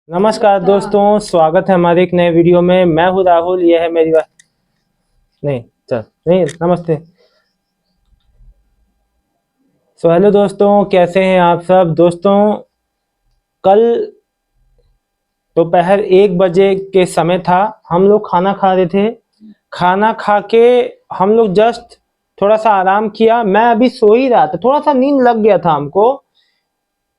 नमस्कार दोस्तों, स्वागत है हमारे एक नए वीडियो में। मैं हूँ राहुल, यह है मेरी बात। नहीं, चल नहीं, नमस्ते। हेलो दोस्तों, कैसे हैं आप सब दोस्तों। कल दोपहर 1 बजे के समय था। हम लोग खाना खा रहे थे। खाना खा के हम लोग जस्ट थोड़ा सा आराम किया। मैं अभी सो ही रहा था, थोड़ा सा नींद लग गया था हमको।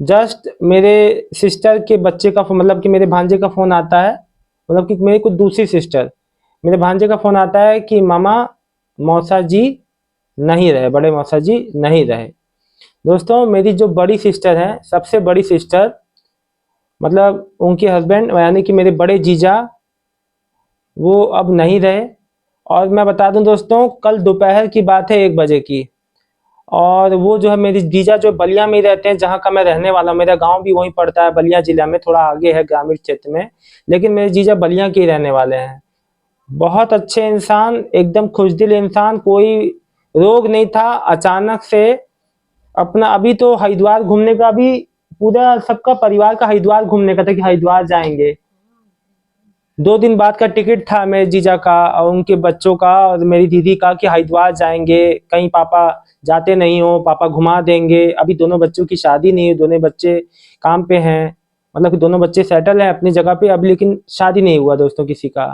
जस्ट मेरे सिस्टर के बच्चे का मतलब कि मेरे भांजे का फ़ोन आता है। मतलब कि मेरी कुछ दूसरी सिस्टर, मेरे भांजे का फ़ोन आता है कि मामा मौसा जी नहीं रहे, बड़े मौसा जी नहीं रहे। दोस्तों, मेरी जो बड़ी सिस्टर है, सबसे बड़ी सिस्टर, मतलब उनके हस्बैंड यानी कि मेरे बड़े जीजा, वो अब नहीं रहे। और मैं बता दूं दोस्तों, कल दोपहर की बात है, 1 बजे की। और वो जो है मेरी जीजा जो बलिया में ही रहते हैं, जहाँ का मैं रहने वाला हूँ। मेरा गांव भी वहीं पड़ता है, बलिया जिला में, थोड़ा आगे है ग्रामीण क्षेत्र में। लेकिन मेरे जीजा बलिया के ही रहने वाले हैं। बहुत अच्छे इंसान, एकदम खुशदिल इंसान, कोई रोग नहीं था। अचानक से अपना, अभी तो हरिद्वार घूमने का भी पूरा सबका परिवार का हरिद्वार घूमने का था कि हरिद्वार जाएंगे। 2 दिन बाद का टिकट था मेरे जीजा का और उनके बच्चों का और मेरी दीदी का कि हरिद्वार जाएंगे। कहीं पापा जाते नहीं हो, पापा घुमा देंगे। अभी दोनों बच्चों की शादी नहीं हुई, दोनों बच्चे काम पे हैं। मतलब कि दोनों बच्चे सेटल हैं अपनी जगह पे अब, लेकिन शादी नहीं हुआ दोस्तों किसी का।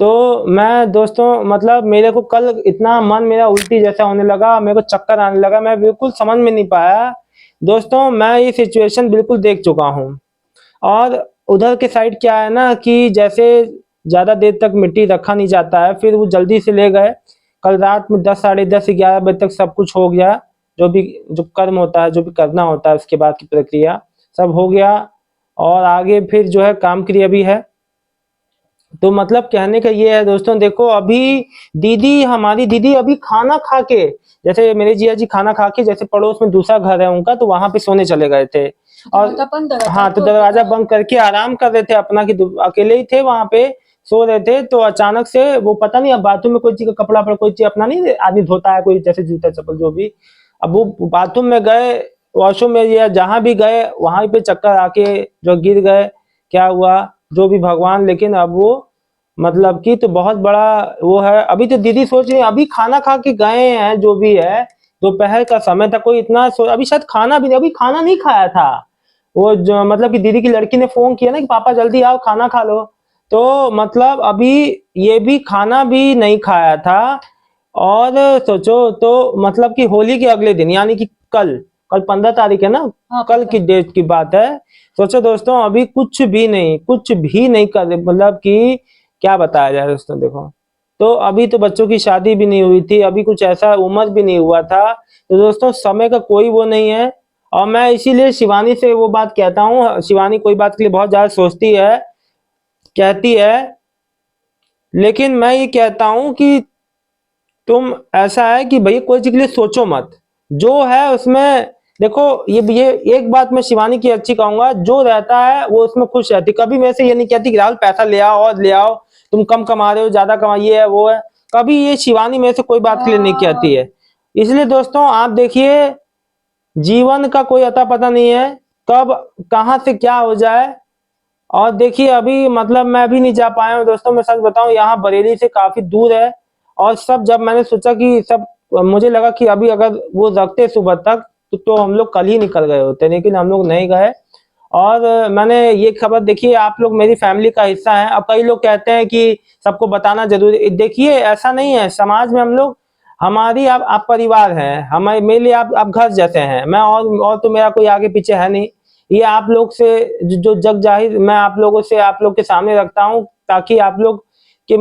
तो मैं दोस्तों, मतलब मेरे को कल इतना मन मेरा उल्टी जैसा होने लगा, मेरे को चक्कर आने लगा, मैं बिल्कुल समझ में नहीं पाया। दोस्तों, मैं ये सिचुएशन बिल्कुल देख चुका हूँ। और उधर के साइड क्या है ना कि जैसे ज़्यादा देर तक मिट्टी रखा नहीं जाता है, फिर वो जल्दी से ले गए। कल रात में 10, साढ़े 10, 11 बजे तक सब कुछ हो गया। जो कर्म होता है, जो भी करना होता है, उसके बाद की प्रक्रिया सब हो गया। और आगे फिर जो है काम क्रिया भी है। तो मतलब कहने का ये है दोस्तों, देखो अभी दीदी, हमारी दीदी अभी खाना खा के, जैसे मेरे जिया जी खाना खा के, जैसे पड़ोस में दूसरा घर है उनका, तो वहां पे सोने चले गए थे। और हाँ, तो दरवाजा बंद करके आराम कर रहे थे अपना, कि अकेले ही थे वहां पे, सो रहे थे। तो अचानक से वो पता नहीं, अब बाथरूम में कोई चीज का कपड़ा पर कोई चीज अपना नहीं आदमी धोता है, कोई जैसे जूता चप्पल जो भी। अब वो बाथरूम में गए, वॉशरूम में या जहां भी गए, वहां पे चक्कर आके जो गिर गए। क्या हुआ जो भी भगवान, लेकिन अब वो मतलब कि तो बहुत बड़ा वो है। अभी तो दीदी सोच रही है, अभी खाना खा के गए हैं जो भी है, दोपहर का समय था, कोई इतना अभी शायद खाना भी नहीं, अभी खाना नहीं खाया था। वो जो मतलब कि दीदी की लड़की ने फोन किया ना कि पापा जल्दी आओ खाना खा लो। तो मतलब अभी ये भी खाना भी नहीं खाया था। और सोचो तो, मतलब कि होली के अगले दिन यानी कि कल कल 15 तारीख है ना। हाँ, कल की डेट की बात है। सोचो दोस्तों, अभी कुछ भी नहीं कर, मतलब कि क्या बताया जाए दोस्तों, देखो। तो अभी तो बच्चों की शादी भी नहीं हुई थी, अभी कुछ ऐसा उम्र भी नहीं हुआ था। तो दोस्तों, समय का कोई वो नहीं है। और मैं इसीलिए शिवानी से वो बात कहता हूँ। शिवानी कोई बात के लिए बहुत ज्यादा सोचती है, कहती है। लेकिन मैं ये कहता हूँ कि तुम, ऐसा है कि भैया कोई चीज के लिए सोचो मत, जो है उसमें। देखो, ये एक बात मैं शिवानी की अच्छी कहूंगा, जो रहता है वो उसमें खुश रहती। कभी मेरे से ये नहीं कहती कि राहुल पैसा ले आओ और ले आओ, तुम कम कमा रहे हो, ज्यादा कमा, ये है वो है। कभी ये शिवानी मेरे से कोई बात के लिए नहीं कहती है। इसलिए दोस्तों, आप देखिए, जीवन का कोई अता पता नहीं है, कब कहाँ से क्या हो जाए। और देखिए अभी मतलब मैं भी नहीं जा पाया हूँ दोस्तों, मैं सच बताऊं, यहाँ बरेली से काफी दूर है। और सब, जब मैंने सोचा कि सब, मुझे लगा कि अभी अगर वो रखते सुबह तक तो हम लोग कल ही निकल गए होते, लेकिन हम लोग नहीं गए। और मैंने ये खबर देखी, आप लोग मेरी फैमिली का हिस्सा हैं। अब कई लोग कहते हैं कि सबको बताना जरूरी, देखिए ऐसा नहीं है। समाज में हम लोग, हमारी आप परिवार हैं, हमारे मेरे लिए आप घर जैसे हैं। मैं और तो मेरा कोई आगे पीछे है नहीं। ये आप लोग से जो जग जाहिर मैं आप लोगों से, आप लोग के सामने रखता हूँ, ताकि आप लोग कि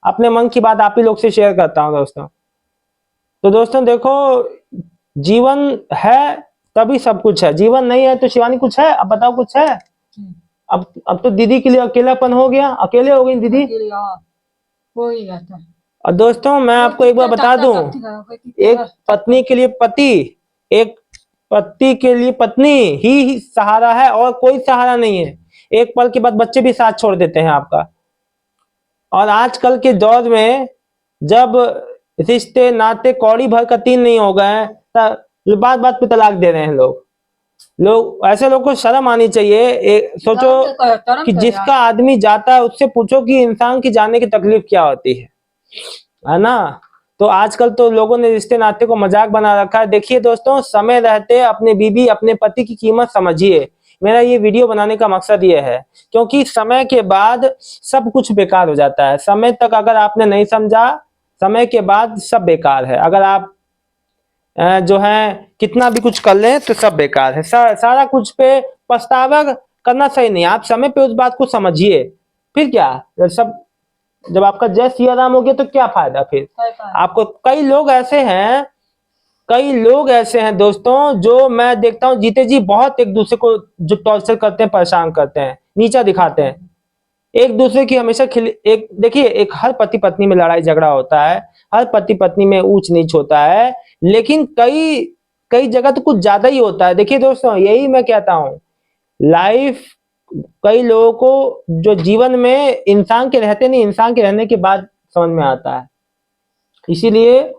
अपने मन की बात आप ही लोग से शेयर करता हूँ दोस्तों। तो दोस्तों देखो, जीवन है तभी सब कुछ है, जीवन नहीं है तो शिवानी कुछ है, अब बताओ कुछ है। अब तो दीदी के लिए अकेलापन हो गया, अकेले हो गई दीदी। और दोस्तों, मैं आपको एक बार बता दूं, एक पत्नी के लिए पति, एक पति के लिए पत्नी ही सहारा है, और कोई सहारा नहीं है। एक पल के बाद बच्चे भी साथ छोड़ देते हैं आपका। और आजकल के दौर में, जब रिश्ते नाते कौड़ी भर का तीन नहीं हो गए हैं, तब बात बात पे तलाक दे रहे हैं लोग। लोग ऐसे लोग को शर्म आनी चाहिए। सोचो कि जिसका आदमी जाता है उससे पूछो कि इंसान की जाने की तकलीफ क्या होती है ना। तो आजकल तो लोगों ने रिश्ते नाते को मजाक बना रखा है। देखिए दोस्तों, समय रहते अपने बीवी अपने पति की कीमत समझिए। मेरा ये वीडियो बनाने का मकसद ये है, क्योंकि समय के बाद सब कुछ बेकार हो जाता है। समय तक अगर आपने नहीं समझा, समय के बाद सब बेकार है। अगर आप जो है कितना भी कुछ कर लें तो सब बेकार है। सारा कुछ पे पछतावा करना सही नहीं। आप समय पे उस बात को समझिए, फिर क्या सब जब आपका जय सिया राम हो गया तो क्या फायदा फिर आपको। कई लोग ऐसे हैं दोस्तों, जो मैं देखता हूँ जीते जी बहुत एक दूसरे को जो टॉर्चर करते हैं, परेशान करते हैं, नीचा दिखाते हैं एक दूसरे की। हमेशा एक देखिए, एक हर पति पत्नी में लड़ाई झगड़ा होता है, हर पति पत्नी में ऊंच नीच होता है, लेकिन कई कई जगह तो कुछ ज्यादा ही होता है। देखिए दोस्तों, यही मैं कहता हूँ, लाइफ कई लोगों को जो जीवन में इंसान के रहते नहीं, इंसान के रहने के बाद समझ में आता है। इसीलिए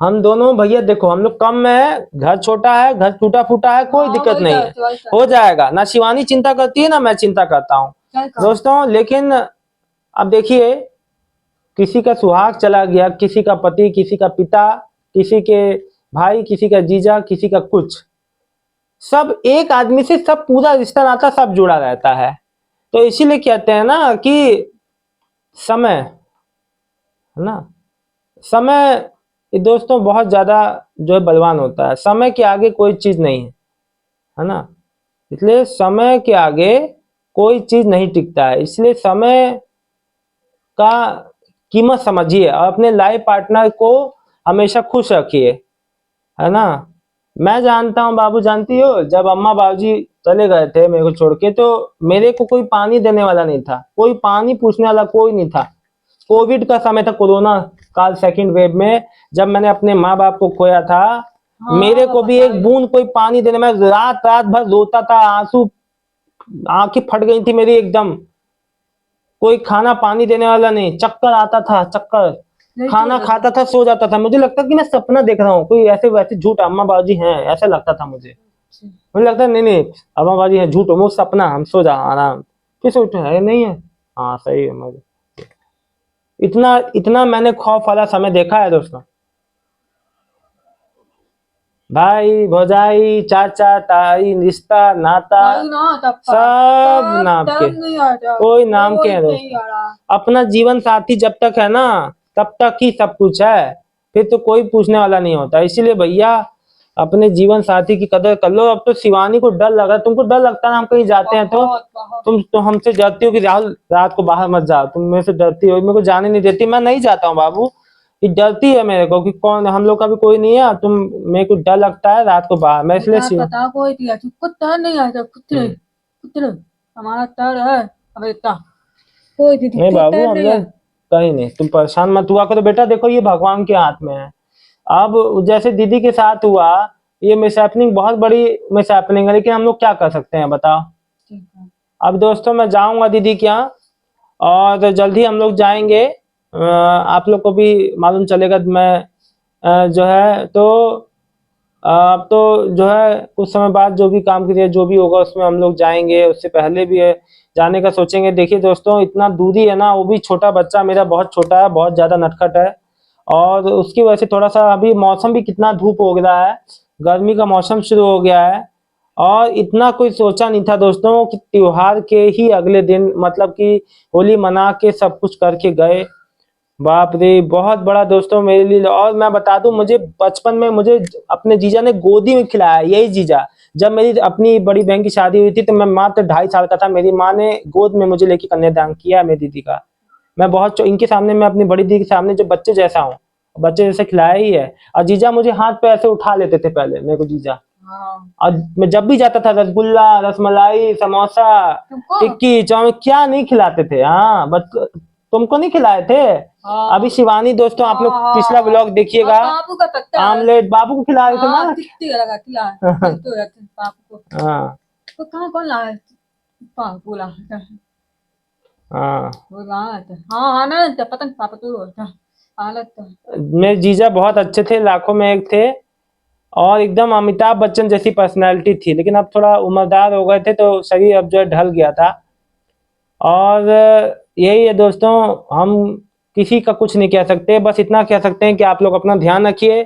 हम दोनों भैया देखो, हम लोग कम में है, घर छोटा है, घर टूटा फूटा है, कोई दिक्कत नहीं है, हो जाएगा ना। शिवानी चिंता करती है ना मैं चिंता करता हूँ दोस्तों। लेकिन अब देखिए, किसी का सुहाग चला गया, किसी का पति, किसी का पिता, किसी के भाई, किसी का जीजा, किसी का कुछ, सब एक आदमी से सब पूरा रिश्ता नाता सब जुड़ा रहता है। तो इसीलिए कहते हैं ना कि समय है ना, समय ये दोस्तों बहुत ज्यादा जो है बलवान होता है। समय के आगे कोई चीज नहीं है ना। इसलिए समय के आगे कोई चीज नहीं टिकता है। इसलिए समय का कीमत समझिए और अपने लाइफ पार्टनर को हमेशा खुश रखिए, है ना। मैं जानता हूँ बाबू, जानती हो, जब अम्मा बाबूजी चले गए थे मेरे को छोड़ के, तो मेरे को कोई पानी देने वाला नहीं था, कोई पानी पूछने वाला कोई नहीं था। कोविड का समय था, कोरोना काल, सेकंड वेव में, जब मैंने अपने माँ बाप को खोया था। मेरे को भी एक बूंद कोई पानी देने में रात रात भर रोता था, आंसू, आंखें फट गई थी मेरी एकदम। कोई खाना पानी देने वाला नहीं, चक्कर आता था, चक्कर, खाना खाता था, सो जाता था, मुझे लगता कि मैं सपना देख रहा हूँ, कोई ऐसे वैसे झूठ अम्मा बाबूजी हैं ऐसा लगता था मुझे लगता नहीं नहीं अम्मा बाबूजी हैं, झूठ, वो सपना, हम सो जा आराम। फिर से उठे, है नहीं है, हाँ सही है मुझे। इतना इतना मैंने खौफ वाला समय देखा है दोस्तों। भाई भौजाई चाचा ताई रिश्ता नाता सब नाम के, कोई नाम के है दोस्तों। अपना जीवन साथी जब तक है ना तब तक ही सब कुछ है, फिर तो कोई पूछने वाला नहीं होता। इसीलिए भैया अपने जीवन साथी की कदर कर लो। अब तो शिवानी को डर लगा, तुमको डर लगता है ना हम कहीं जाते हैं तो तुम तो हमसे डरती हो कि राहुल रात को बाहर मत जाओ, तुम मेरे से डरती हो, मेरे को जाने नहीं देती। मैं नहीं जाता हूँ बाबू, ये डरती है मेरे को कि कौन, हम लोग का भी कोई नहीं है, तुम, मेरे को डर लगता है रात को बाहर, मैं इसलिए पता कोई दिया कुत्ता नहीं आता, कुत्ते कुत्ते हमारा तर है। अब इतना कोई दीदी नहीं बाबू, हम नहीं लोग है। कहीं नहीं, तुम परेशान मत हुआ करो बेटा। देखो ये भगवान के हाथ में है। अब जैसे दीदी के साथ हुआ, ये मिसहैपनिंग बहुत बड़ी मिसहैपनिंग है, लेकिन हम लोग क्या कर सकते हैं बताओ। अब दोस्तों मैं जाऊंगा दीदी के यहाँ, और जल्दी हम लोग जाएंगे। आप लोग को भी मालूम चलेगा मैं जो है तो अब तो जो है कुछ समय बाद जो भी काम करिए जो भी होगा उसमें हम लोग जाएंगे, उससे पहले भी है जाने का सोचेंगे। देखिए दोस्तों, इतना दूरी है ना, वो भी छोटा बच्चा मेरा बहुत छोटा है, बहुत ज्यादा नटखट है, और उसकी वजह से थोड़ा सा अभी मौसम भी कितना धूप हो गया है, गर्मी का मौसम शुरू हो गया है। और इतना कोई सोचा नहीं था दोस्तों कि त्योहार के ही अगले दिन, मतलब कि होली मना के सब कुछ करके गए। बाप रे, बहुत बड़ा दोस्तों मेरे लिए। और मैं बता दूं, मुझे बचपन में मुझे अपने जीजा ने गोदी में खिलाया, यही जीजा। जब मेरी अपनी बड़ी बहन की शादी हुई थी तो मैं मात्र 2.5 साल का था, मेरी माँ ने गोद में मुझे लेके कन्यादान किया मेरी दीदी का। मैं बहुत इनके सामने, मैं अपनी बड़ी दीदी के सामने जो बच्चे जैसा हूँ, बच्चे जैसे खिलाया ही है। और जीजा मुझे हाथ पे ऐसे उठा लेते थे पहले मेरे को जीजा। और मैं जब भी जाता था रसगुल्ला, रसमलाई, समोसा, टिक्की, चाउमीन, क्या नहीं खिलाते थे। हाँ बस, तुमको नहीं खिलाए थे। अभी शिवानी दोस्तों, आप लोग पिछला ब्लॉग देखिएगा, आमलेट बाबू को खिला रहे थे ना। हाँ तो कहाँ कौन लाया पापू ला हाँ, हाँ आना पतंग पापा तू हालत मेरे जीजा बहुत अच्छे थे, लाखों में एक थे। और एकदम अमिताभ बच्चन जैसी पर्सनैलिटी थी, लेकिन अब थोड़ा उम्रदार हो गए थे तो शरीर अब जो है ढल गया था। और यही है दोस्तों, हम किसी का कुछ नहीं कह सकते, बस इतना कह सकते हैं कि आप लोग अपना ध्यान रखिए।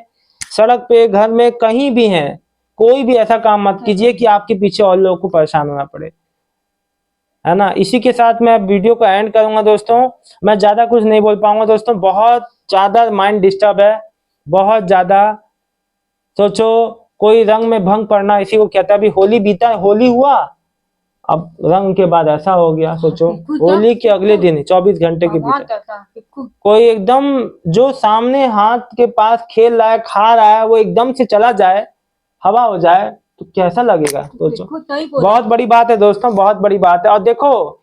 सड़क पे, घर में, कहीं भी हैं, कोई भी ऐसा काम मत कीजिए कि आपके पीछे और लोगों को परेशान होना पड़े, है ना। इसी के साथ मैं वीडियो को एंड करूंगा दोस्तों। मैं ज़्यादा कुछ नहीं बोल पाऊंगा दोस्तों, बहुत ज़्यादा माइंड डिस्टर्ब है, बहुत ज़्यादा। सोचो, कोई रंग में भंग पड़ना इसी को कहता है। अभी होली बीता, होली हुआ, अब रंग के बाद ऐसा हो गया। सोचो, होली के अगले दिन 24 घंटे के भीतर कोई एकदम जो सामने हाथ के पास खेल रहा है, खा रहा है, वो एकदम से चला जाए, हवा हो जाए, तो कैसा लगेगा। सोचो, बहुत बड़ी बात है दोस्तों, बहुत बड़ी बात है। और देखो,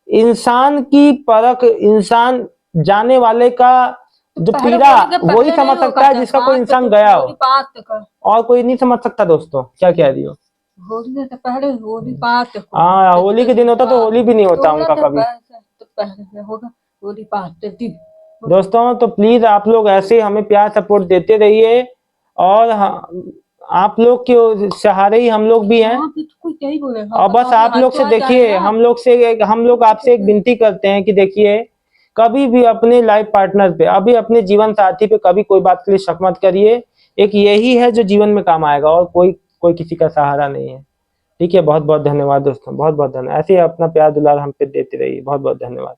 इंसान की परख, इंसान जाने वाले का जो पीड़ा वही समझ सकता है जिसका कोई इंसान गया हो, और कोई नहीं समझ सकता। दोस्तों क्या कह रही हो? होली से पहले होली बात हाँ, होली के दिन होता तो होली भी नहीं होता उनका कभी। तो पहले होगा होली बात दिन। दोस्तों तो प्लीज आप लोग ऐसे हमें प्यार सपोर्ट देते रहिए, और आप लोग के सहारे ही हम लोग भी हैं। और बस आप लोग से देखिए, हम लोग आपसे एक विनती करते हैं कि देखिए, कभी भी अपने लाइफ पार्टनर पे, अभी अपने जीवन साथी पे कभी कोई बात के लिए शक मत करिए। एक यही है जो जीवन में काम आएगा, और कोई किसी का सहारा नहीं है। ठीक है, बहुत बहुत धन्यवाद दोस्तों, बहुत बहुत धन्यवाद। ऐसे ही अपना प्यार दुलार हम पे देते रहिए। बहुत बहुत धन्यवाद।